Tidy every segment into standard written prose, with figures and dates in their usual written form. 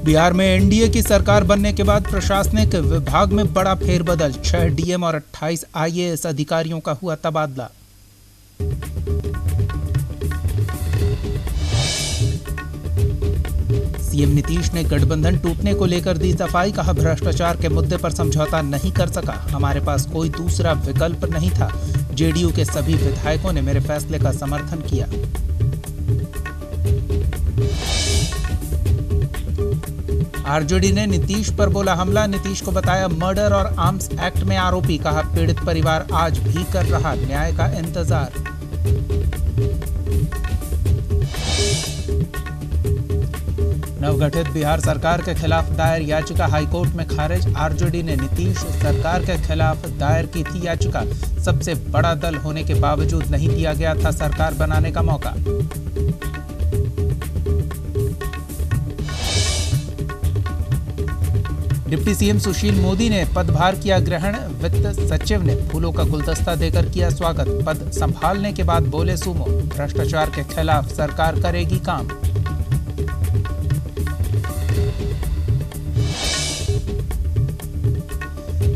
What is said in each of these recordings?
बिहार में एनडीए की सरकार बनने के बाद प्रशासनिक विभाग में बड़ा फेरबदल, 6 डीएम और 28 आईएएस अधिकारियों का हुआ तबादला। सीएम नीतीश ने गठबंधन टूटने को लेकर दी सफाई, कहा भ्रष्टाचार के मुद्दे पर समझौता नहीं कर सका, हमारे पास कोई दूसरा विकल्प नहीं था। जेडीयू के सभी विधायकों ने मेरे फैसले का समर्थन किया। आरजेडी ने नीतीश पर बोला हमला, नीतीश को बताया मर्डर और आर्म्स एक्ट में आरोपी, कहा पीड़ित परिवार आज भी कर रहा न्याय का इंतजार। नवगठित बिहार सरकार के खिलाफ दायर याचिका हाईकोर्ट में खारिज, आरजेडी ने नीतीश सरकार के खिलाफ दायर की थी याचिका, सबसे बड़ा दल होने के बावजूद नहीं दिया गया था सरकार बनाने का मौका। डिप्टी सीएम सुशील मोदी ने पदभार किया ग्रहण, वित्त सचिव ने फूलों का गुलदस्ता देकर किया स्वागत, पद संभालने के बाद बोले सूमो, भ्रष्टाचार के खिलाफ सरकार करेगी काम।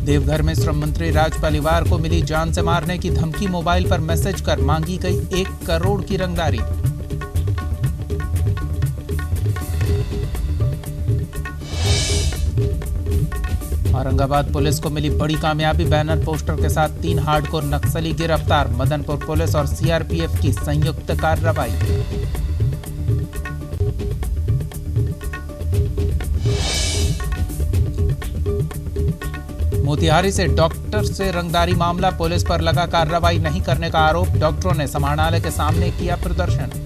देवघर में श्रम मंत्री राज परिवार को मिली जान से मारने की धमकी, मोबाइल पर मैसेज कर मांगी गई 1 करोड़ की रंगदारी। औरंगाबाद पुलिस को मिली बड़ी कामयाबी, बैनर पोस्टर के साथ 3 हार्डकोर नक्सली गिरफ्तार, मदनपुर पुलिस और सीआरपीएफ की संयुक्त कार्रवाई। मोतिहारी से डॉक्टर से रंगदारी मामला, पुलिस पर लगा कार्रवाई नहीं करने का आरोप, डॉक्टरों ने समाहरणालय के सामने किया प्रदर्शन।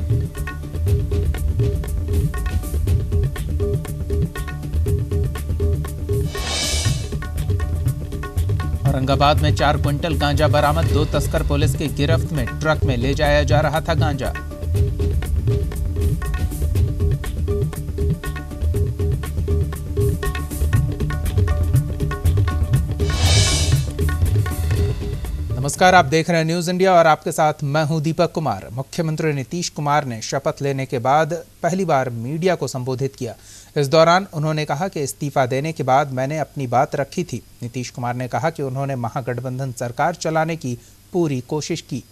औरंगाबाद में 4 क्विंटल गांजा बरामद, 2 तस्कर पुलिस की गिरफ्त में, ट्रक में ले जाया जा रहा था गांजा। नमस्कार, आप देख रहे हैं न्यूज इंडिया और आपके साथ मैं हूं दीपक कुमार। मुख्यमंत्री नीतीश कुमार ने शपथ लेने के बाद पहली बार मीडिया को संबोधित किया। इस दौरान उन्होंने कहा कि इस्तीफा देने के बाद मैंने अपनी बात रखी थी। नीतीश कुमार ने कहा कि उन्होंने महागठबंधन सरकार चलाने की पूरी कोशिश की।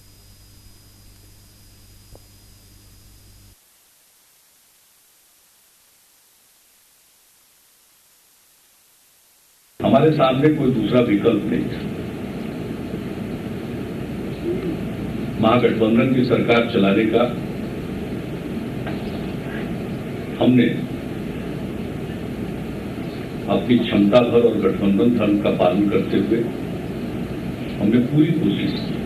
हमारे सामने कोई दूसरा विकल्प नहीं था। महागठबंधन की सरकार चलाने का हमने अपनी क्षमता भर और गठबंधन धर्म का पालन करते हुए हमने पूरी कोशिश की।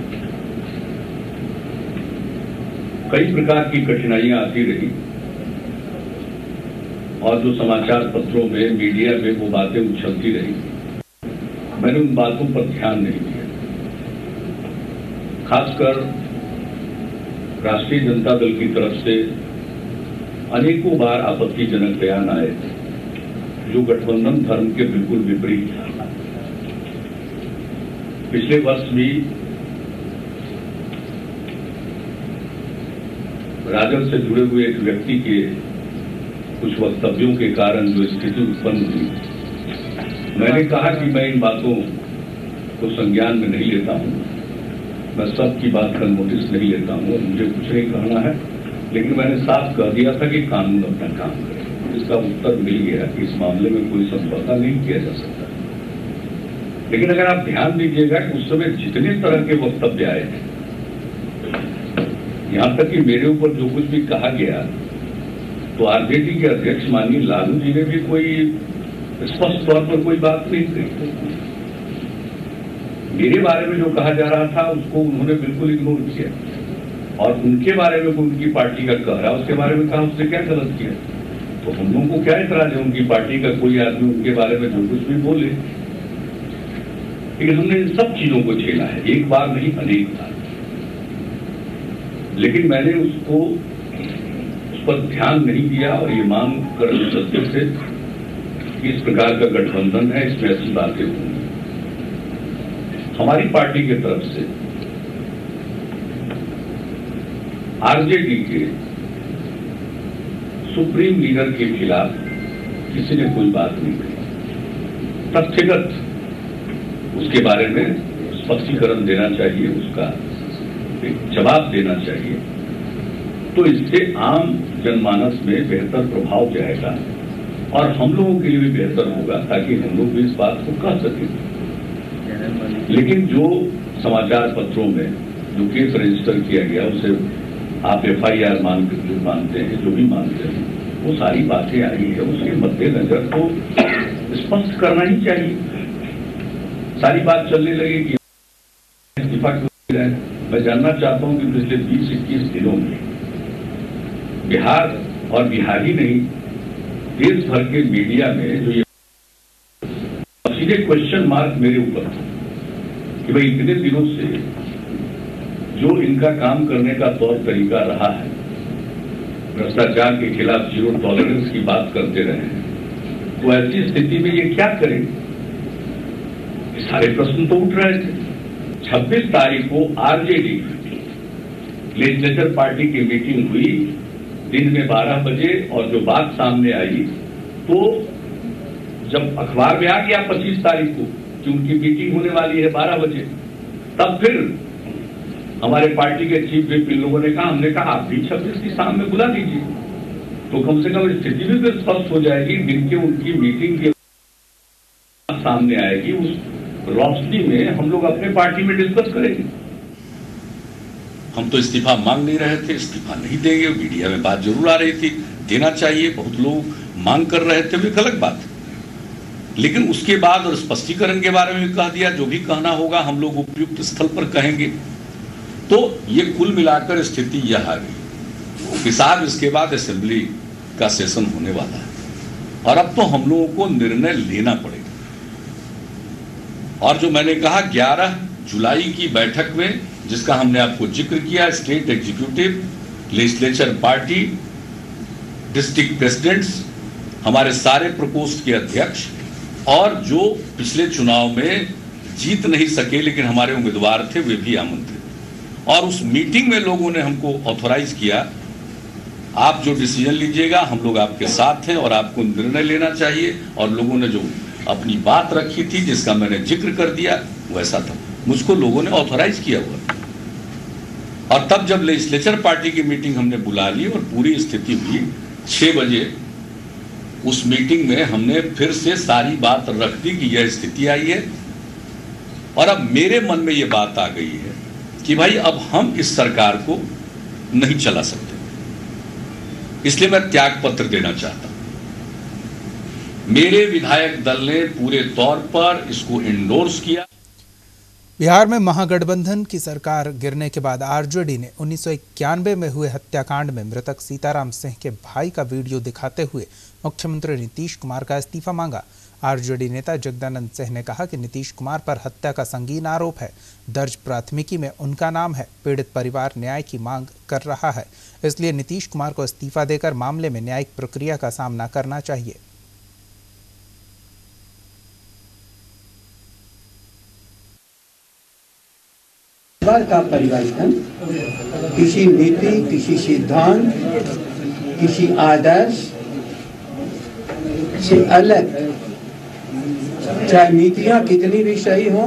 कई प्रकार की कठिनाइयां आती रही और जो समाचार पत्रों में, मीडिया में वो बातें उछलती रही, मैंने उन बातों पर ध्यान नहीं दिया। खासकर राष्ट्रीय जनता दल की तरफ से अनेकों बार आपत्तिजनक बयान आए जो गठबंधन धर्म के बिल्कुल विपरीत था। पिछले वर्ष भी राजद से जुड़े हुए एक व्यक्ति के कुछ वक्तव्यों के कारण जो स्थिति उत्पन्न हुई, मैंने कहा कि मैं इन बातों को संज्ञान में नहीं लेता हूं, मैं सबकी बात का नोटिस नहीं लेता हूं, मुझे कुछ नहीं कहना है, लेकिन मैंने साफ कह दिया था कि कानून अपना काम करे। इसका उत्तर मिल गया कि इस मामले में कोई समझौता नहीं किया जा सकता। लेकिन अगर आप ध्यान दीजिएगा कि उस समय जितने तरह के वक्तव्य आए थे, यहां तक कि मेरे ऊपर जो कुछ भी कहा गया, तो आरजेडी के अध्यक्ष माननीय लालू जी ने भी कोई स्पष्ट तौर पर कोई बात नहीं कही। मेरे बारे में जो कहा जा रहा था उसको उन्होंने बिल्कुल इग्नोर किया, और उनके बारे में उनकी पार्टी का कह रहा है उसके बारे में कहा उसने क्या गलत किया। तो हम लोगों को क्या इतराज है उनकी पार्टी का कोई आदमी उनके बारे में जो कुछ भी बोले। लेकिन हमने इन सब चीजों को झेला है, एक बार नहीं अनेक बार। लेकिन मैंने उस पर ध्यान नहीं दिया और ये मांग कर सकते थे इस प्रकार का गठबंधन है, इसमें अच्छी बातें होंगी। हमारी पार्टी की तरफ से आरजेडी के सुप्रीम लीडर के खिलाफ किसी ने कोई बात नहीं कही। तथ्यगत उसके बारे में स्पष्टीकरण देना चाहिए, उसका एक जवाब देना चाहिए, तो इससे आम जनमानस में बेहतर प्रभाव जाएगा और हम लोगों के लिए भी बेहतर होगा, ताकि हम लोग भी इस बात को कह सकें। लेकिन जो समाचार पत्रों में जो केस रजिस्टर किया गया, उसे आप FIR मानते हैं, जो भी मानते हैं, वो सारी बातें आई है, उसके मद्देनजर तो स्पष्ट करना ही चाहिए। सारी बात चलने लगेगी इस्तीफा क्यों दे रहे हैं। मैं जानना चाहता हूं कि पिछले 20-21 दिनों में बिहार और बिहार ही नहीं, देश भर के मीडिया में जो ये सीधे क्वेश्चन मार्क मेरे ऊपर था कि भाई इतने दिनों से जो इनका काम करने का तौर तरीका रहा है, भ्रष्टाचार के खिलाफ जीरो टॉलरेंस की बात करते रहे हैं, तो ऐसी स्थिति में ये क्या करेंगे? ये सारे प्रश्न तो उठ रहे थे। 26 तारीख को आरजेडी लेजिस्लेचर पार्टी की मीटिंग हुई दिन में 12 बजे, और जो बात सामने आई तो जब अखबार में आ गया 25 तारीख को कि उनकी मीटिंग होने वाली है 12 बजे, तब फिर हमारे पार्टी के चीफ व्हिप इन लोगों ने कहा, हमने कहा आप भी 26 की शाम में बुला लीजिए, तो कम से कम स्थिति भी फिर स्पष्ट हो जाएगी। दिन के उनकी मीटिंग के सामने आएगी, उस रोशनी में हम लोग अपने पार्टी में डिस्कस करेंगे। हम तो इस्तीफा मांग नहीं रहे थे, इस्तीफा नहीं देंगे। मीडिया में बात जरूर आ रही थी, देना चाहिए, बहुत लोग मांग कर रहे थे, वो एक अलग बात है। लेकिन उसके बाद और स्पष्टीकरण के बारे में कह दिया, जो भी कहना होगा हम लोग उपयुक्त स्थल पर कहेंगे। तो ये कुल मिलाकर स्थिति यह आ गई कि साहब इसके बाद असेंबली का सेशन होने वाला है और अब तो हम लोगों को निर्णय लेना पड़ेगा। और जो मैंने कहा 11 जुलाई की बैठक में, जिसका हमने आपको जिक्र किया, state executive, legislature party, district presidents, हमारे सारे प्रकोष्ठ के अध्यक्ष और जो पिछले चुनाव में जीत नहीं सके लेकिन हमारे उम्मीदवार थे, वे भी आमंत्रित। और उस मीटिंग में लोगों ने हमको ऑथोराइज किया, आप जो डिसीजन लीजिएगा हम लोग आपके साथ हैं और आपको निर्णय लेना चाहिए। और लोगों ने जो अपनी बात रखी थी, जिसका मैंने जिक्र कर दिया, वैसा था, मुझको लोगों ने ऑथोराइज किया हुआ। और तब जब लेजिस्लेचर पार्टी की मीटिंग हमने बुला ली और पूरी स्थिति हुई 6 बजे, उस मीटिंग में हमने फिर से सारी बात रख दी कि यह स्थिति आई है। और अब मेरे मन में यह बात आ गई है कि भाई अब हम इस सरकार को नहीं चला सकते, इसलिए मैं त्याग पत्र देना चाहता हूं। मेरे विधायक दल ने पूरे तौर पर इसको इंडोर्स किया। बिहार में महागठबंधन की सरकार गिरने के बाद आरजेडी ने 1991 में हुए हत्याकांड में मृतक सीताराम सिंह के भाई का वीडियो दिखाते हुए मुख्यमंत्री नीतीश कुमार का इस्तीफा मांगा। आरजेडी नेता जगदानंद सिंह ने कहा कि नीतीश कुमार पर हत्या का संगीन आरोप है, दर्ज प्राथमिकी में उनका नाम है, पीड़ित परिवार न्याय की मांग कर रहा है, इसलिए नीतीश कुमार को इस्तीफा देकर मामले में न्यायिक प्रक्रिया का सामना करना चाहिए। का परिवर्तन किसी नीति, किसी सिद्धांत, किसी आदर्श से अलग, चाहे नीतियां कितनी भी सही हो,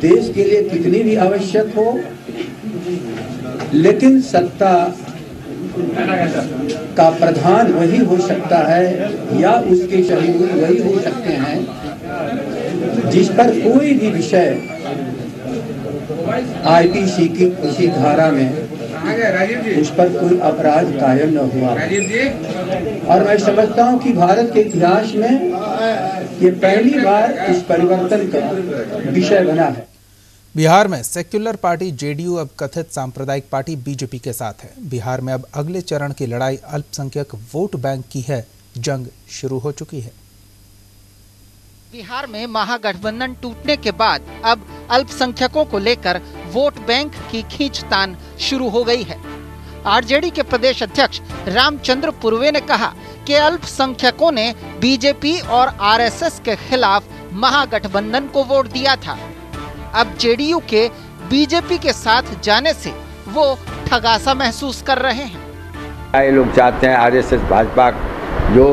देश के लिए कितनी भी आवश्यक हो, लेकिन सत्ता का प्रधान वही हो सकता है या उसके सहयोगी वही हो सकते हैं जिस पर कोई भी विषय आईपीसी की किसी धारा में उस पर कोई अपराध कायम न हुआ। और मैं समझता हूं कि भारत के इतिहास में ये पहली बार इस परिवर्तन का विषय बना है। बिहार में सेक्युलर पार्टी जेडीयू अब कथित सांप्रदायिक पार्टी बीजेपी के साथ है। बिहार में अब अगले चरण की लड़ाई अल्पसंख्यक वोट बैंक की है, जंग शुरू हो चुकी है। बिहार में महागठबंधन टूटने के बाद अब अल्पसंख्यकों को लेकर वोट बैंक की खींचतान शुरू हो गई है। आरजेडी के प्रदेश अध्यक्ष रामचंद्र पूर्वे ने कहा कि अल्पसंख्यकों ने बीजेपी और आरएसएस के खिलाफ महागठबंधन को वोट दिया था। अब जेडीयू के बीजेपी के साथ जाने से वो ठगासा महसूस कर रहे हैं। ये लोग चाहते हैं आरएसएस भाजपा जो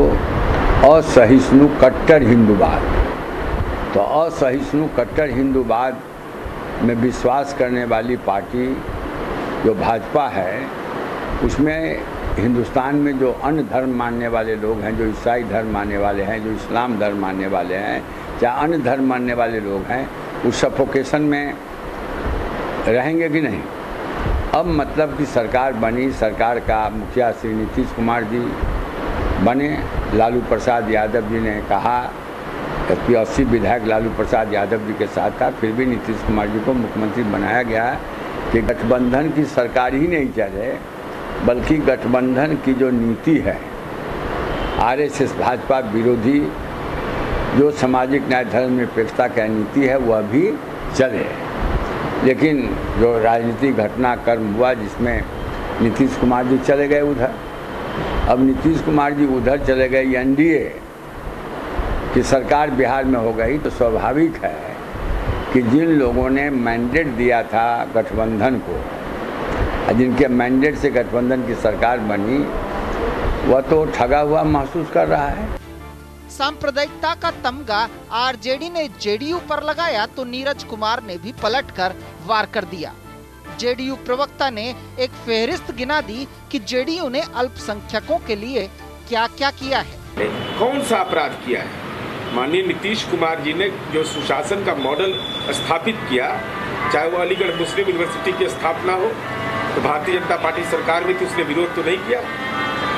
असहिष्णु कट्टर हिंदूवाद, तो असहिष्णु कट्टर हिंदूवाद में विश्वास करने वाली पार्टी जो भाजपा है, उसमें हिंदुस्तान में जो अन्य धर्म मानने वाले लोग हैं, जो ईसाई धर्म मानने वाले हैं, जो इस्लाम धर्म मानने वाले हैं, चाहे अन्य धर्म मानने वाले लोग हैं, उस सफोकेशन में रहेंगे कि नहीं। अब मतलब कि सरकार बनी, सरकार का मुखिया श्री नीतीश कुमार जी बने। लालू प्रसाद यादव जी ने कहा कि 80 विधायक लालू प्रसाद यादव जी के साथ था, फिर भी नीतीश कुमार जी को मुख्यमंत्री बनाया गया कि गठबंधन की सरकार ही नहीं चले, बल्कि गठबंधन की जो नीति है, आरएसएस भाजपा विरोधी जो सामाजिक न्याय धर्म निरपेक्षता की नीति है, वह भी चले। लेकिन जो राजनीतिक घटनाक्रम हुआ जिसमें नीतीश कुमार जी चले गए उधर, अब नीतीश कुमार जी उधर चले गए, एनडीए की सरकार बिहार में हो गई, तो स्वाभाविक है कि जिन लोगों ने मैंडेट दिया था गठबंधन को, जिनके मैंडेट से गठबंधन की सरकार बनी, वह तो ठगा हुआ महसूस कर रहा है। सांप्रदायिकता का तमगा आरजेडी ने जेडीयू पर लगाया तो नीरज कुमार ने भी पलटकर वार कर दिया। जेडीयू प्रवक्ता ने एक फेहरिस्त गिना दी कि जेडीयू ने अल्पसंख्यकों के लिए क्या क्या किया है। कौन सा अपराध किया है। माननीय नीतीश कुमार जी ने जो सुशासन का मॉडल स्थापित किया, चाहे वो अलीगढ़ मुस्लिम यूनिवर्सिटी की स्थापना हो, तो भारतीय जनता पार्टी सरकार में तो उसने विरोध तो नहीं किया।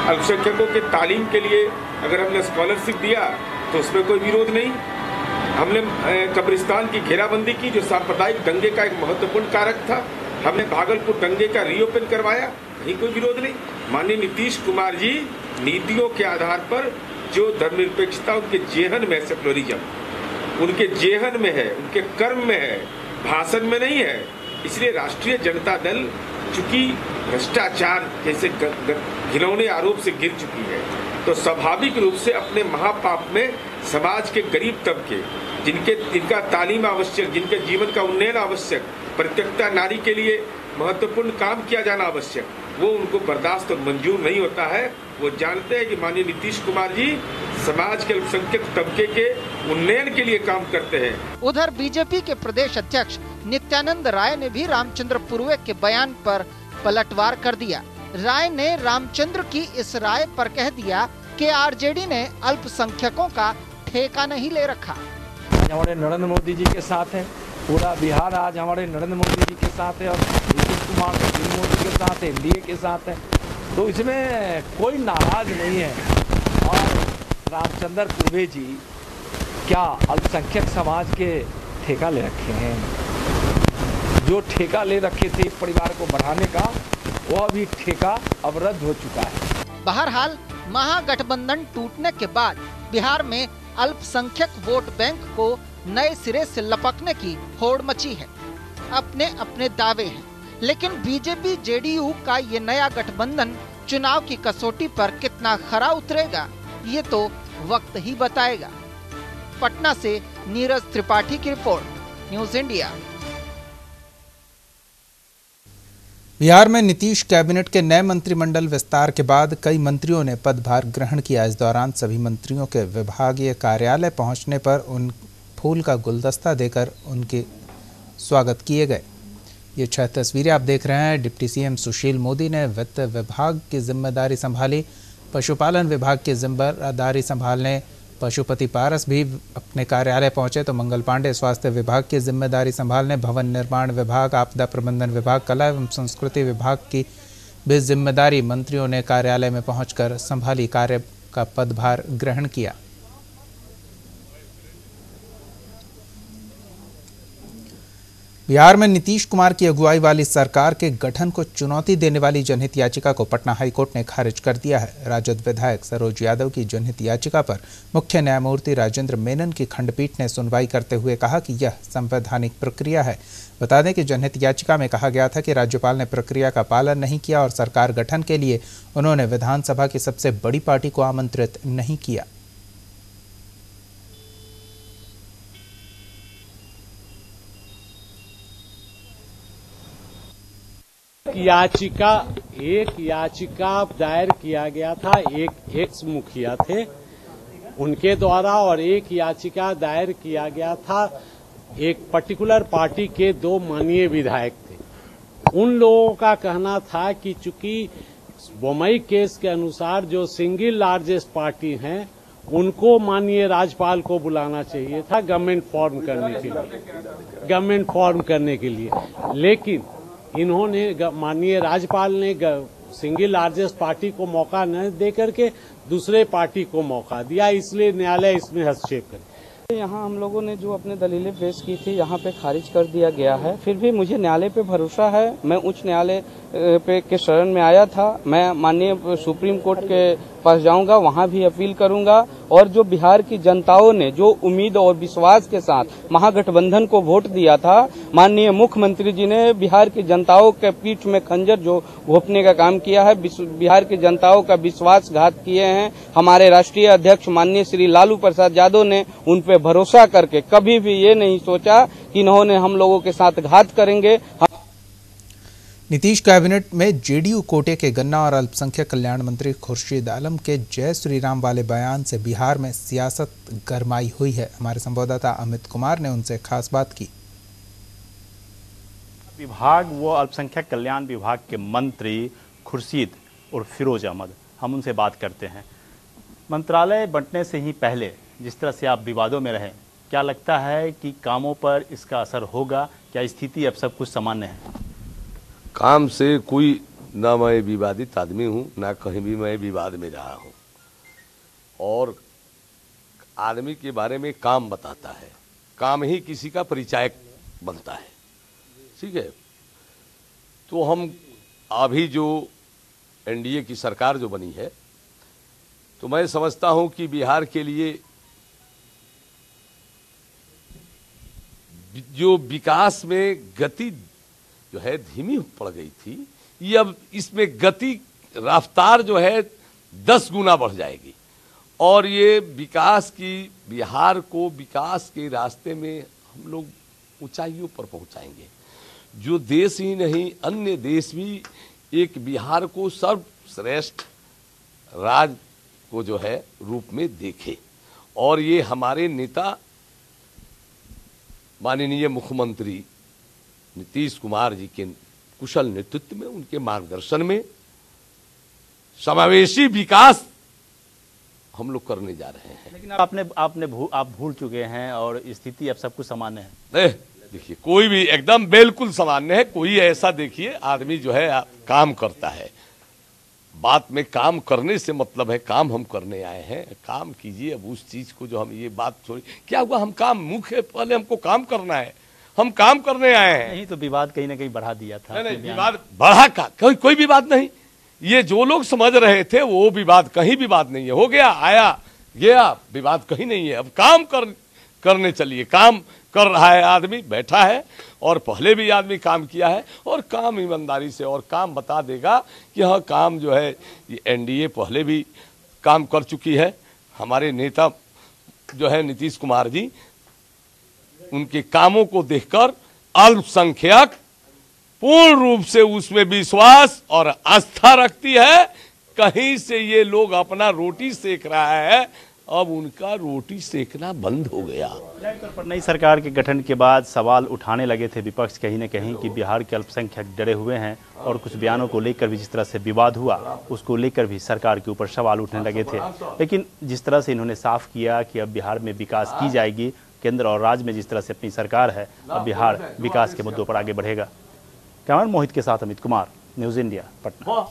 अल्पसंख्यकों के तालीम के लिए अगर हमने स्कॉलरशिप दिया तो उसमें कोई विरोध नहीं। हमने कब्रिस्तान की घेराबंदी की जो सांप्रदायिक दंगे का एक महत्वपूर्ण कारक था। हमने भागलपुर दंगे का रीओपन करवाया, कहीं कोई विरोध नहीं। माननीय नीतीश कुमार जी नीतियों के आधार पर जो धर्मनिरपेक्षता उनके जेहन में, सेक्युलरिज्म उनके जेहन में है, उनके कर्म में है, भाषण में नहीं है। इसलिए राष्ट्रीय जनता दल चूंकि भ्रष्टाचार जैसे घिनौने आरोप से गिर चुकी है, तो स्वाभाविक रूप से अपने महापाप में समाज के गरीब तबके, जिनका तालीम आवश्यक, जिनके जीवन का उन्नयन आवश्यक, प्रत्येकता नारी के लिए महत्वपूर्ण काम किया जाना आवश्यक, वो उनको बर्दाश्त और मंजूर नहीं होता है। वो जानते हैं कि माननीय नीतीश कुमार जी समाज के अल्पसंख्यक तबके के उन्नयन के लिए काम करते हैं। उधर बीजेपी के प्रदेश अध्यक्ष नित्यानंद राय ने भी रामचंद्र पूर्वे के बयान पर पलटवार कर दिया। राय ने रामचंद्र की इस राय पर कह दिया कि आरजेडी ने अल्पसंख्यकों का ठेका नहीं ले रखा। हमारे नरेंद्र मोदी जी के साथ है, पूरा बिहार आज हमारे नरेंद्र मोदी जी के साथ है और नीतीश कुमार मोदी के साथ है, एनडीए के साथ है, तो इसमें कोई नाराज नहीं है। और रामचंद्र पूर्वे जी क्या अल्पसंख्यक समाज के ठेका ले रखे हैं? जो ठेका ले रखे थे परिवार को बढ़ाने का, वह भी ठेका अब रद्द हो चुका है। बहरहाल महागठबंधन टूटने के बाद बिहार में अल्पसंख्यक वोट बैंक को नए सिरे से लपकने की होड़ मची है। अपने अपने दावे हैं, लेकिन बीजेपी जेडीयू का ये नया गठबंधन चुनाव की कसौटी पर कितना खरा उतरेगा, ये तो वक्त ही बताएगा। पटना से नीरज त्रिपाठी की रिपोर्ट, न्यूज़ इंडिया। बिहार में नीतीश कैबिनेट के नए मंत्रिमंडल विस्तार के बाद कई मंत्रियों ने पदभार ग्रहण किया। इस दौरान सभी मंत्रियों के विभागीय कार्यालय पहुंचने पर उन फूल का गुलदस्ता देकर उनके स्वागत किए गए। ये 6 तस्वीरें आप देख रहे हैं। डिप्टी सीएम सुशील मोदी ने वित्त विभाग की जिम्मेदारी संभाली, पशुपालन विभाग की जिम्मेदारी संभालने पशुपति पारस भी अपने कार्यालय पहुंचे, तो मंगल पांडे स्वास्थ्य विभाग की जिम्मेदारी संभालने, भवन निर्माण विभाग, आपदा प्रबंधन विभाग, कला एवं संस्कृति विभाग की भी जिम्मेदारी मंत्रियों ने कार्यालय में पहुंचकर संभाली, कार्य का पदभार ग्रहण किया। बिहार में नीतीश कुमार की अगुवाई वाली सरकार के गठन को चुनौती देने वाली जनहित याचिका को पटना हाईकोर्ट ने खारिज कर दिया है। राजद विधायक सरोज यादव की जनहित याचिका पर मुख्य न्यायमूर्ति राजेंद्र मेनन की खंडपीठ ने सुनवाई करते हुए कहा कि यह संवैधानिक प्रक्रिया है। बता दें कि जनहित याचिका में कहा गया था कि राज्यपाल ने प्रक्रिया का पालन नहीं किया और सरकार गठन के लिए उन्होंने विधानसभा की सबसे बड़ी पार्टी को आमंत्रित नहीं किया। एक याचिका दायर किया गया था, एक एक्स मुखिया थे उनके द्वारा, और एक याचिका दायर किया गया था एक पर्टिकुलर पार्टी के 2 माननीय विधायक थे। उन लोगों का कहना था कि चूंकि बोमई केस के अनुसार जो सिंगल लार्जेस्ट पार्टी हैं उनको माननीय राज्यपाल को बुलाना चाहिए था गवर्नमेंट फॉर्म करने के लिए, लेकिन इन्होंने माननीय राज्यपाल ने सिंगल लार्जेस्ट पार्टी को मौका न दे करके दूसरे पार्टी को मौका दिया, इसलिए न्यायालय इसमें हस्तक्षेप करे। यहाँ हम लोगों ने जो अपने दलीलें पेश की थी यहाँ पे खारिज कर दिया गया है। फिर भी मुझे न्यायालय पे भरोसा है। मैं उच्च न्यायालय पे के शरण में आया था। मैं माननीय सुप्रीम कोर्ट के पास जाऊंगा, वहाँ भी अपील करूंगा, और जो बिहार की जनताओं ने जो उम्मीद और विश्वास के साथ महागठबंधन को वोट दिया था, माननीय मुख्यमंत्री जी ने बिहार की जनताओं के पीठ में खंजर जो घोंपने का काम किया है, बिहार की जनताओं का विश्वासघात किए हैं। हमारे राष्ट्रीय अध्यक्ष माननीय श्री लालू प्रसाद यादव ने उन पे भरोसा करके कभी भी ये नहीं सोचा कि इन्होंने हम लोगों के साथ घात करेंगे। नीतीश कैबिनेट में जेडीयू कोटे के गन्ना और अल्पसंख्यक कल्याण मंत्री खुर्शीद आलम के जय श्री राम वाले बयान से बिहार में सियासत गरमाई हुई है। हमारे संवाददाता अमित कुमार ने उनसे खास बात की। विभाग वो अल्पसंख्यक कल्याण विभाग के मंत्री खुर्शीद और फिरोज अहमद, हम उनसे बात करते हैं। मंत्रालय बंटने से ही पहले जिस तरह से आप विवादों में रहे, क्या लगता है कि कामों पर इसका असर होगा? क्या स्थिति अब सब कुछ सामान्य है? काम से कोई ना मैं विवादित आदमी हूँ, ना कहीं भी मैं विवाद में रहा हूँ, और आदमी के बारे में काम बताता है, काम ही किसी का परिचायक बनता है। ठीक है, तो हम अभी जो एनडीए की सरकार जो बनी है, तो मैं समझता हूँ कि बिहार के लिए जो विकास में गति जो है धीमी पड़ गई थी, ये अब इसमें गति रफ्तार जो है 10 गुना बढ़ जाएगी, और ये विकास की बिहार को विकास के रास्ते में हम लोग ऊंचाइयों पर पहुंचाएंगे। जो देश ही नहीं, अन्य देश भी एक बिहार को सर्वश्रेष्ठ राज्य को जो है रूप में देखे, और ये हमारे नेता माननीय मुख्यमंत्री नीतीश कुमार जी के कुशल नेतृत्व में, उनके मार्गदर्शन में समावेशी विकास हम लोग करने जा रहे हैं। लेकिन आप भूल चुके हैं और स्थिति अब सब कुछ सामान्य है। देखिए, कोई भी एकदम बिल्कुल सामान्य है। कोई ऐसा देखिए आदमी जो है काम करता है, बात में काम करने से मतलब है काम हम करने आए हैं, काम कीजिए। अब उस चीज को जो हम ये बात छोड़ी, क्या हुआ, हम काम मुख्य पहले हमको काम करना है, हम काम करने आए हैं। नहीं तो विवाद कहीं ना कहीं बढ़ा दिया था। नहीं, विवाद बढ़ा का कोई विवाद नहीं। ये जो लोग समझ रहे थे वो विवाद, कहीं विवाद नहीं है। हो गया, आया गया, विवाद कहीं नहीं है। अब काम करने चलिए। काम कर रहा है आदमी, बैठा है, और पहले भी आदमी काम किया है, और काम ईमानदारी से, और काम बता देगा कि हाँ काम जो है ये एनडीए पहले भी काम कर चुकी है। हमारे नेता जो है नीतीश कुमार जी, उनके कामों को देखकर अल्पसंख्यक पूर्ण रूप से उसमें विश्वास और आस्था रखती है। कहीं से ये लोग अपना रोटी सेक रहा है, अब उनका रोटी सेकना बंद हो गया। पर नई सरकार के गठन के बाद सवाल उठाने लगे थे विपक्ष कहीं न कहीं कि बिहार के अल्पसंख्यक डरे हुए हैं, और कुछ बयानों को लेकर भी जिस तरह से विवाद हुआ उसको लेकर भी सरकार के ऊपर सवाल उठने लगे थे। लेकिन जिस तरह से इन्होंने साफ किया कि अब बिहार में विकास की जाएगी, केंद्र और राज्य में जिस तरह से अपनी सरकार है, अब बिहार विकास के मुद्दों पर आगे बढ़ेगा। कैमरामैन मोहित के साथ अमित कुमार, न्यूज़ इंडिया, पटना।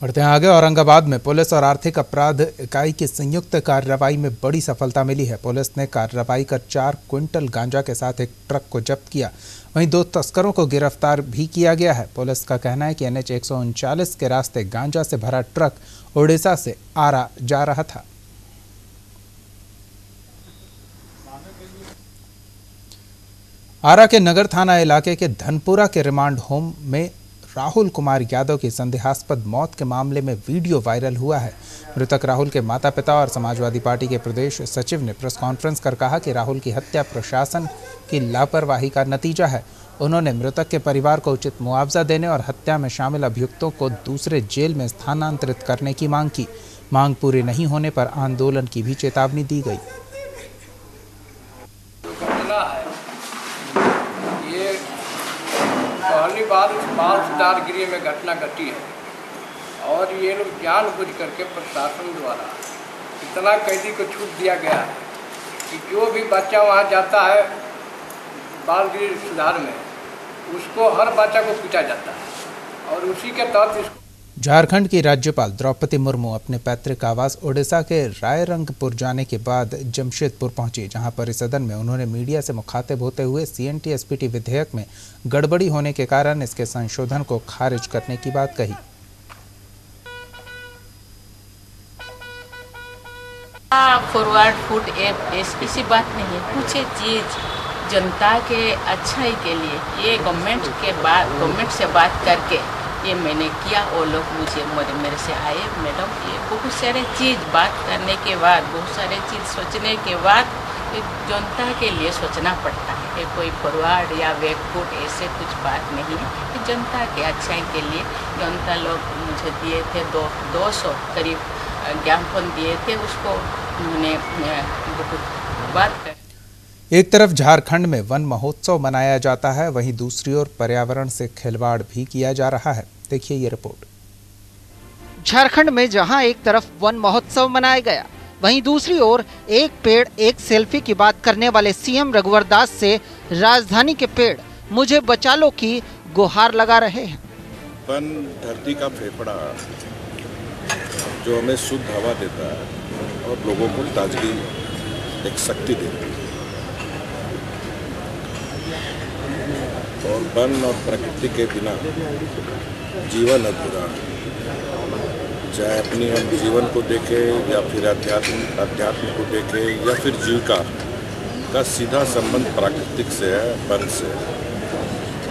बढ़ते हैं आगे। औरंगाबाद में पुलिस और आर्थिक अपराध इकाई की संयुक्त कार्रवाई में बड़ी सफलता मिली है। पुलिस ने कार्रवाई कर 4 क्विंटल गांजा के साथ एक ट्रक को जब्त किया। वहीं 2 तस्करों को गिरफ्तार भी किया गया है। पुलिस का कहना है कि NH 139 के रास्ते गांजा से भरा ट्रक ओडिशा से आरा जा रहा था। आरा के नगर थाना इलाके के धनपुरा के रिमांड होम में राहुल कुमार यादव की संदेहास्पद मौत के मामले में वीडियो वायरल हुआ है। मृतक राहुल के माता पिता और समाजवादी पार्टी के प्रदेश सचिव ने प्रेस कॉन्फ्रेंस कर कहा कि राहुल की हत्या प्रशासन की लापरवाही का नतीजा है। उन्होंने मृतक के परिवार को उचित मुआवजा देने और हत्या में शामिल अभियुक्तों को दूसरे जेल में स्थानांतरित करने की मांग की। मांग पूरी नहीं होने पर आंदोलन की भी चेतावनी दी गई। पहली बार बाल सुधार गृह में घटना घटी है और ये लोग जानबूझ करके प्रशासन द्वारा इतना कैदी को छूट दिया गया है कि जो भी बच्चा वहाँ जाता है बाल गृह सुधार में, उसको हर बच्चा को पीटा जाता है और उसी के तहत इसको। झारखंड की राज्यपाल द्रौपदी मुर्मू अपने पैतृक आवास ओडिशा के रायरंगपुर जाने के बाद जमशेदपुर पहुंची, जहां परिसदन में उन्होंने मीडिया से मुखातिब होते हुए CNT-SPT विधेयक में गड़बड़ी होने के कारण इसके संशोधन को खारिज करने की बात कही। फॉरवर्ड फूड ऐसी बात नहीं है। कुछ चीज जनता के अच्छाई के लिए ये गवर्नमेंट से बात करके ये मैंने किया। वो लोग मेरे से आए, मैडम ये बहुत सारे चीज़ बात करने के बाद, बहुत सारे चीज़ सोचने के बाद जनता के लिए सोचना पड़ता है। ये कोई फॉरवर्ड या बैकफुट ऐसे कुछ बात नहीं है। कि जनता के अच्छाई के लिए जनता लोग मुझे दिए थे 200 करीब ज्ञापन दिए थे, उसको उन्होंने बहुत बात कर। एक तरफ झारखंड में वन महोत्सव मनाया जाता है, वहीं दूसरी ओर पर्यावरण से खिलवाड़ भी किया जा रहा है। देखिए ये रिपोर्ट। झारखंड में जहां एक तरफ वन महोत्सव मनाया गया, वहीं दूसरी ओर एक पेड़ एक सेल्फी की बात करने वाले CM रघुवर दास से राजधानी के पेड़ मुझे बचा लो की गुहार लगा रहे हैं। वन धरती का फेफड़ा जो हमें शुद्ध हवा देता है और लोगों को ताजगी, एक शक्ति देता है। और वन और प्रकृति के बिना जीवन अधूरा है। चाहे अपनी हम जीवन को देखें या फिर अध्यात्म को देखें या फिर जीविका का सीधा संबंध प्राकृतिक से है, वन से।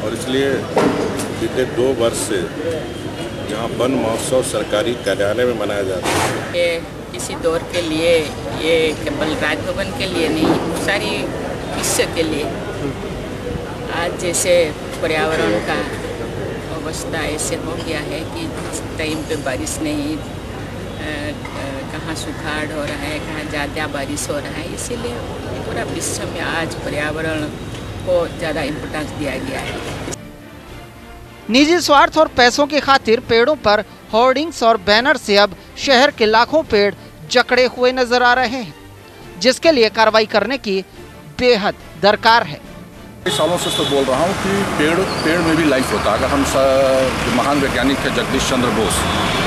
और इसलिए बीते 2 वर्ष से जहाँ वन महोत्सव सरकारी कार्यालय में मनाया जाता है, इसी दौर के लिए ये केवल राजभवन के लिए नहीं, सारी विश्व के लिए आज जैसे पर्यावरण का अवस्था ऐसे हो गया है कि टाइम पे बारिश नहीं, कहाँ सुखाड़ हो रहा है, कहाँ ज़्यादा बारिश हो रहा है। इसीलिए पूरा विश्व में आज पर्यावरण को ज़्यादा इम्पोर्टेंस दिया गया है। निजी स्वार्थ और पैसों की खातिर पेड़ों पर होर्डिंग्स और बैनर से अब शहर के लाखों पेड़ जकड़े हुए नजर आ रहे हैं, जिसके लिए कार्रवाई करने की बेहद दरकार है। सालों से तो बोल रहा हूँ कि पेड़ में भी लाइफ होता है। अगर हम महान वैज्ञानिक थे जगदीश चंद्र बोस,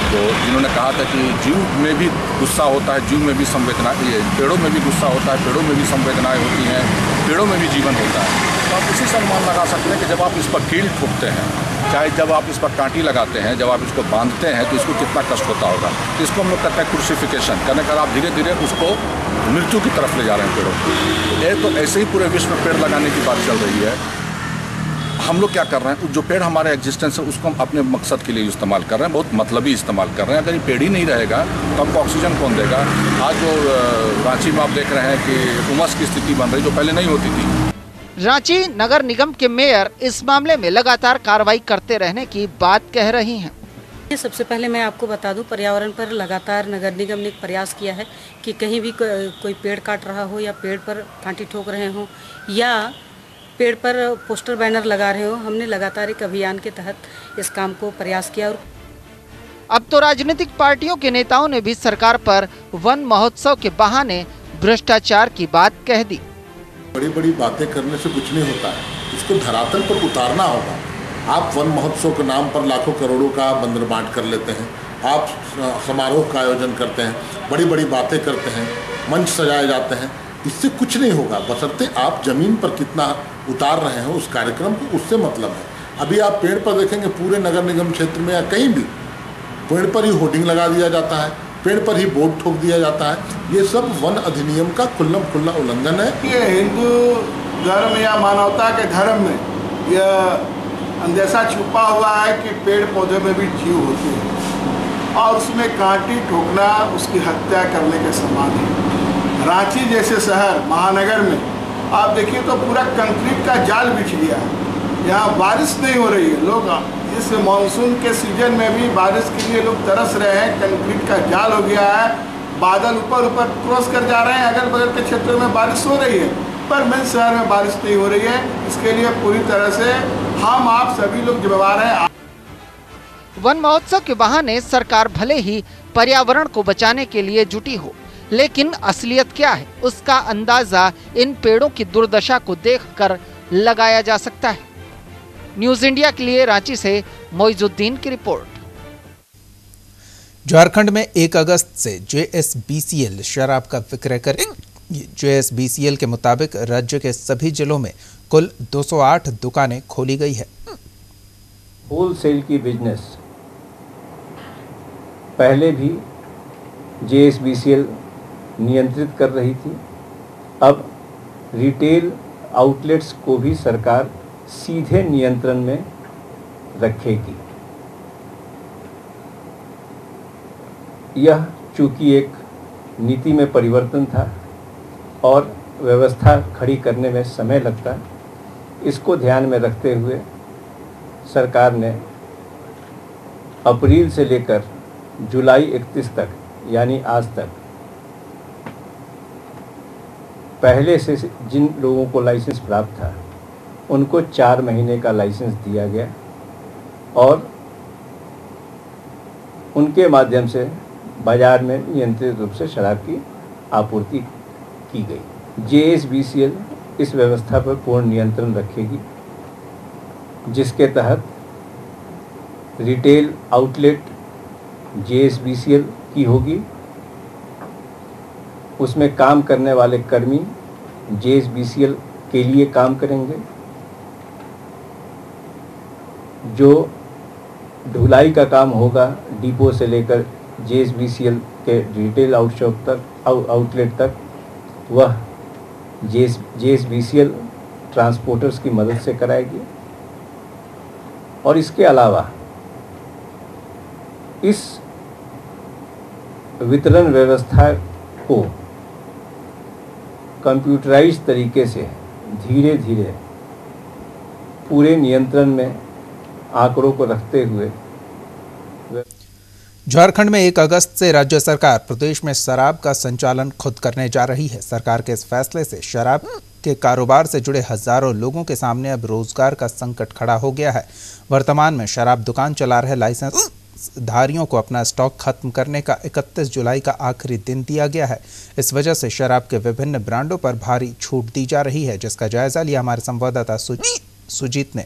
तो जिन्होंने कहा था कि जीव में भी गुस्सा होता है, जीव में भी संवेदना, पेड़ों में भी गुस्सा होता है, पेड़ों में भी संवेदनाएं होती हैं, पेड़ों में भी जीवन होता है। तो आप उसी से अनुमान लगा सकते हैं कि जब आप इस पर कील ठोकते हैं, चाहे जब आप इस पर कांटी लगाते हैं, जब आप इसको बांधते हैं, तो इसको कितना कष्ट होता होगा। तो इसको हम लोग कहते हैं क्रूसिफिकेशन, करने का आप धीरे धीरे उसको मृत्यु की तरफ ले जा रहे हैं पेड़ों को। तो ऐसे ही पूरे विश्व में पेड़ लगाने की बात चल रही है। हम लोग क्या कर रहे हैं, जो पेड़ हमारे एग्जिस्टेंस है उसको हम अपने मकसद के लिए इस्तेमाल कर रहे हैं, बहुत मतलबी इस्तेमाल कर रहे हैं। अगर ये पेड़ ही नहीं रहेगा तो हमको ऑक्सीजन कौन देगा। आज जो रांची में आप देख रहे हैं कि उमस की स्थिति बन रही जो पहले नहीं होती थी। रांची नगर निगम के मेयर इस मामले में लगातार कार्रवाई करते रहने की बात कह रही हैं। सबसे पहले मैं आपको बता दूं, पर्यावरण पर लगातार नगर निगम ने एक प्रयास किया है कि कहीं भी कोई पेड़ काट रहा हो या पेड़ पर कांटी ठोक रहे हो या पेड़ पर पोस्टर बैनर लगा रहे हो, हमने लगातार एक अभियान के तहत इस काम को प्रयास किया। और अब तो राजनीतिक पार्टियों के नेताओं ने भी सरकार पर वन महोत्सव के बहाने भ्रष्टाचार की बात कह दी। बड़ी बड़ी बातें करने से कुछ नहीं होता है, इसको धरातल पर उतारना होगा। आप वन महोत्सव के नाम पर लाखों करोड़ों का बंदर बांट कर लेते हैं, आप समारोह का आयोजन करते हैं, बड़ी बड़ी बातें करते हैं, मंच सजाए जाते हैं, इससे कुछ नहीं होगा। बशर्ते आप ज़मीन पर कितना उतार रहे हैं उस कार्यक्रम को, उससे मतलब है। अभी आप पेड़ पर देखेंगे पूरे नगर निगम क्षेत्र में या कहीं भी पेड़ पर ही होर्डिंग लगा दिया जाता है, पेड़ पर ही बोर्ड ठोक दिया जाता है। ये सब वन अधिनियम का खुल्ला उल्लंघन है। ये हिंदू धर्म या मानवता के धर्म में यह अंदेशा छुपा हुआ है कि पेड़ पौधे में भी जीव होते हैं और उसमें कांटी ठोकना उसकी हत्या करने के समान है। रांची जैसे शहर महानगर में आप देखिए तो पूरा कंक्रीट का जाल बिछ गया है। यहाँ बारिश नहीं हो रही है, लोग इस मानसून के सीजन में भी बारिश के लिए लोग तरस रहे हैं। कंक्रीट का जाल हो गया है, बादल ऊपर क्रॉस कर जा रहे हैं। अगल बगल के क्षेत्रों में बारिश हो रही है पर मेन शहर में बारिश नहीं हो रही है। इसके लिए पूरी तरह से हम आप सभी लोग जिम्मेवार हैं। वन महोत्सव के बहाने सरकार भले ही पर्यावरण को बचाने के लिए जुटी हो, लेकिन असलियत क्या है उसका अंदाजा इन पेड़ों की दुर्दशा को देखकर लगाया जा सकता है। न्यूज इंडिया के लिए रांची से मोइजुद्दीन की रिपोर्ट। झारखंड में 1 अगस्त से JSBCL शराब का विक्रय करेगी। JSBCL के मुताबिक राज्य के सभी जिलों में कुल 208 दुकानें खोली गई है। होलसेल की बिजनेस पहले भी JSBCL नियंत्रित कर रही थी, अब रिटेल आउटलेट्स को भी सरकार सीधे नियंत्रण में रखेगी। यह चूंकि एक नीति में परिवर्तन था और व्यवस्था खड़ी करने में समय लगता, इसको ध्यान में रखते हुए सरकार ने अप्रैल से लेकर जुलाई 31 तक यानी आज तक पहले से जिन लोगों को लाइसेंस प्राप्त था उनको 4 महीने का लाइसेंस दिया गया और उनके माध्यम से बाजार में नियंत्रित रूप से शराब की आपूर्ति की गई। JSBCL इस व्यवस्था पर पूर्ण नियंत्रण रखेगी, जिसके तहत रिटेल आउटलेट JSBCL की होगी, उसमें काम करने वाले कर्मी JSBCL के लिए काम करेंगे, जो ढुलाई का काम होगा डिपो से लेकर JSBCL के रिटेल आउटलेट तक वह JSBCL ट्रांसपोर्टर्स की मदद से कराएगी। और इसके अलावा इस वितरण व्यवस्था को कंप्यूटराइज्ड तरीके से धीरे धीरे पूरे नियंत्रण में आंकड़ों को रखते हुए झारखंड में 1 अगस्त से राज्य सरकार प्रदेश में शराब का संचालन खुद करने जा रही है। सरकार के इस फैसले से शराब के कारोबार से जुड़े हजारों लोगों के सामने अब रोजगार का संकट खड़ा हो गया है। वर्तमान में शराब दुकान चला रहे लाइसेंस धारियों को अपना स्टॉक खत्म करने का 31 जुलाई का आखिरी दिन दिया गया है। इस वजह से शराब के विभिन्न ब्रांडों पर भारी छूट दी जा रही है, जिसका जायजा लिया हमारे संवाददाता सुजीत ने।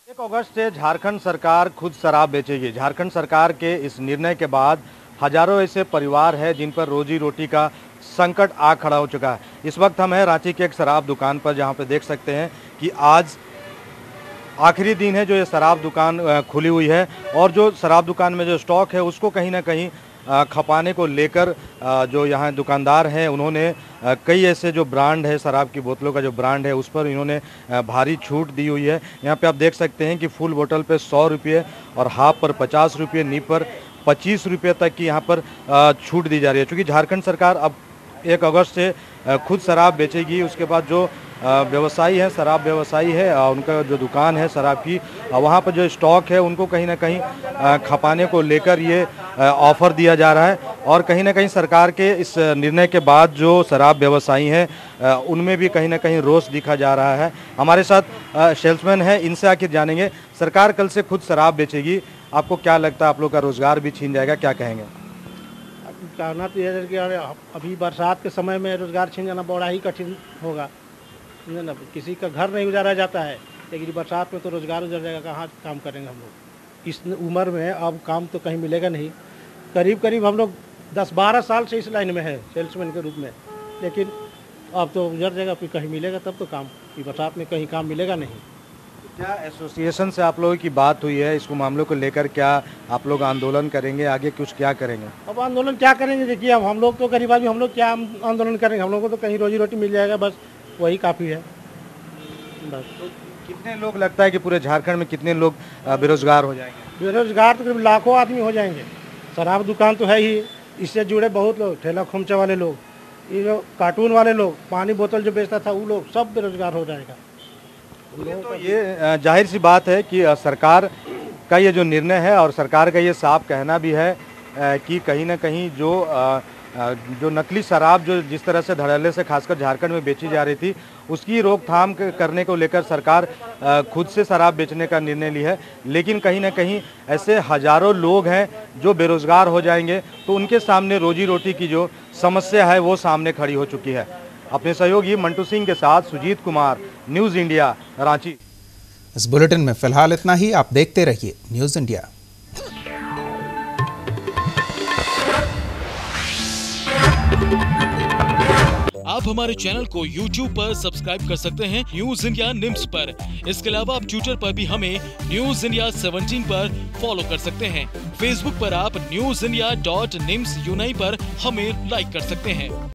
1 अगस्त से झारखंड सरकार खुद शराब बेचेगी। झारखंड सरकार के इस निर्णय के बाद हजारों ऐसे परिवार हैं जिन पर रोजी रोटी का संकट आ खड़ा हो चुका है। इस वक्त हम हैं रांची के एक शराब दुकान पर, जहां पे देख सकते हैं कि आज आखिरी दिन है जो ये शराब दुकान खुली हुई है और जो शराब दुकान में जो स्टॉक है उसको कहीं ना कहीं खपाने को लेकर जो यहाँ दुकानदार हैं उन्होंने कई ऐसे जो ब्रांड है शराब की बोतलों का जो ब्रांड है उस पर इन्होंने भारी छूट दी हुई है। यहाँ पे आप देख सकते हैं कि फुल बोतल पे 100 रुपये और हाफ पर 50 रुपये, नी पर 25 रुपये तक की यहाँ पर छूट दी जा रही है। चूँकि झारखंड सरकार अब 1 अगस्त से खुद शराब बेचेगी, उसके बाद जो व्यवसायी है शराब व्यवसायी है उनका जो दुकान है शराब की, वहाँ पर जो स्टॉक है उनको कहीं ना कहीं खपाने को लेकर ये ऑफ़र दिया जा रहा है। और कहीं ना कहीं सरकार के इस निर्णय के बाद जो शराब व्यवसायी हैं उनमें भी कहीं ना कहीं रोष दिखा जा रहा है। हमारे साथ सेल्समैन है, इनसे आखिर जानेंगे। सरकार कल से खुद शराब बेचेगी, आपको क्या लगता है आप लोग का रोज़गार भी छीन जाएगा, क्या कहेंगे? कहना तो यह है कि अभी बरसात के समय में रोज़गार छीन जाना बड़ा ही कठिन होगा, ना किसी का घर नहीं गुजारा जाता है, लेकिन बरसात में तो रोज़गार उजड़ जाएगा, कहाँ काम करेंगे हम लोग। इस उम्र में अब काम तो कहीं मिलेगा नहीं। करीब करीब हम लोग 10-12 साल से इस लाइन में है सेल्समैन के रूप में, लेकिन अब तो उजड़ जाएगा, फिर कहीं मिलेगा तब तो काम, कि बरसात में कहीं काम मिलेगा नहीं। क्या एसोसिएशन से आप लोगों की बात हुई है इसको मामलों को लेकर? क्या आप लोग आंदोलन करेंगे, आगे कुछ क्या करेंगे? अब आंदोलन क्या करेंगे, देखिए अब हम लोग तो गरीब आदमी, हम लोग क्या आंदोलन करेंगे, हम लोग को तो कहीं रोजी रोटी मिल जाएगा, बस वही काफ़ी है बस। तो कितने लोग लगता है कि पूरे झारखंड में कितने लोग बेरोजगार हो जाएंगे? बेरोजगार तो करीब लाखों आदमी हो जाएंगे। शराब दुकान तो है ही, इससे जुड़े बहुत लोग, ठेला खोमचे वाले लोग, ये जो कार्टून वाले लोग, पानी बोतल जो बेचता था वो लोग, सब बेरोजगार हो जाएगा। तो ये जाहिर सी बात है कि सरकार का ये जो निर्णय है और सरकार का ये साफ कहना भी है कि कहीं ना कहीं जो नकली शराब जो जिस तरह से धड़ल्ले से खासकर झारखंड में बेची जा रही थी, उसकी रोकथाम करने को लेकर सरकार खुद से शराब बेचने का निर्णय ली है। लेकिन कहीं ना कहीं ऐसे हजारों लोग हैं जो बेरोजगार हो जाएंगे, तो उनके सामने रोजी रोटी की जो समस्या है वो सामने खड़ी हो चुकी है। अपने सहयोगी मंटू सिंह के साथ सुजीत कुमार, न्यूज़ इंडिया, रांची। इस बुलेटिन में फिलहाल इतना ही। आप देखते रहिए न्यूज़ इंडिया। आप हमारे चैनल को YouTube पर सब्सक्राइब कर सकते हैं न्यूज़ इंडिया निम्स पर। इसके अलावा आप ट्विटर पर भी हमें न्यूज़ इंडिया 17 पर फॉलो कर सकते हैं। फेसबुक पर आप newsindia.nimsUnai पर हमें लाइक कर सकते हैं।